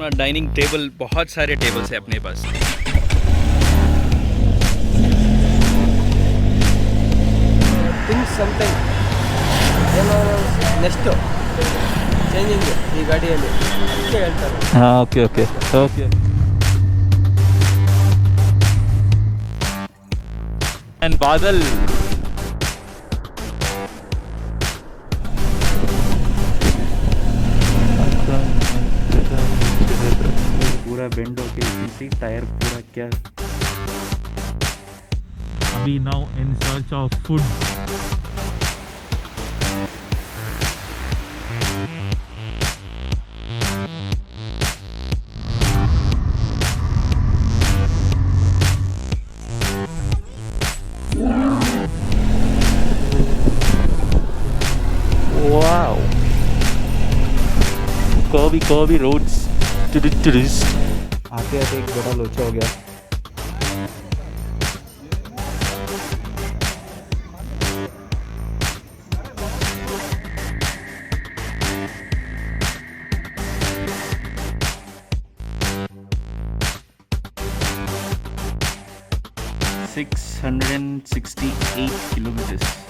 अपना dining table, बहुत सारे टेबल्स है अपने पास। ಥಿಂಕ್ ಸಮಥಿಂಗ್ ಏನೋ ನೆಕ್ಸ್ಟು ಚೇಂಜಿಂಗ್ ಈ ಗಾಡಿಯಲ್ಲಿ ಅದಕ್ಕೆ ಹೇಳ್ತಾರೆ. ಹಾಂ, okay okay okay. And Badal पूरा बेंड होके इसी टायर पूरा क्या. अभी now in search of food. Wow, curvy roads. आते आते एक बड़ा लोचा हो गया. $668 kilometers.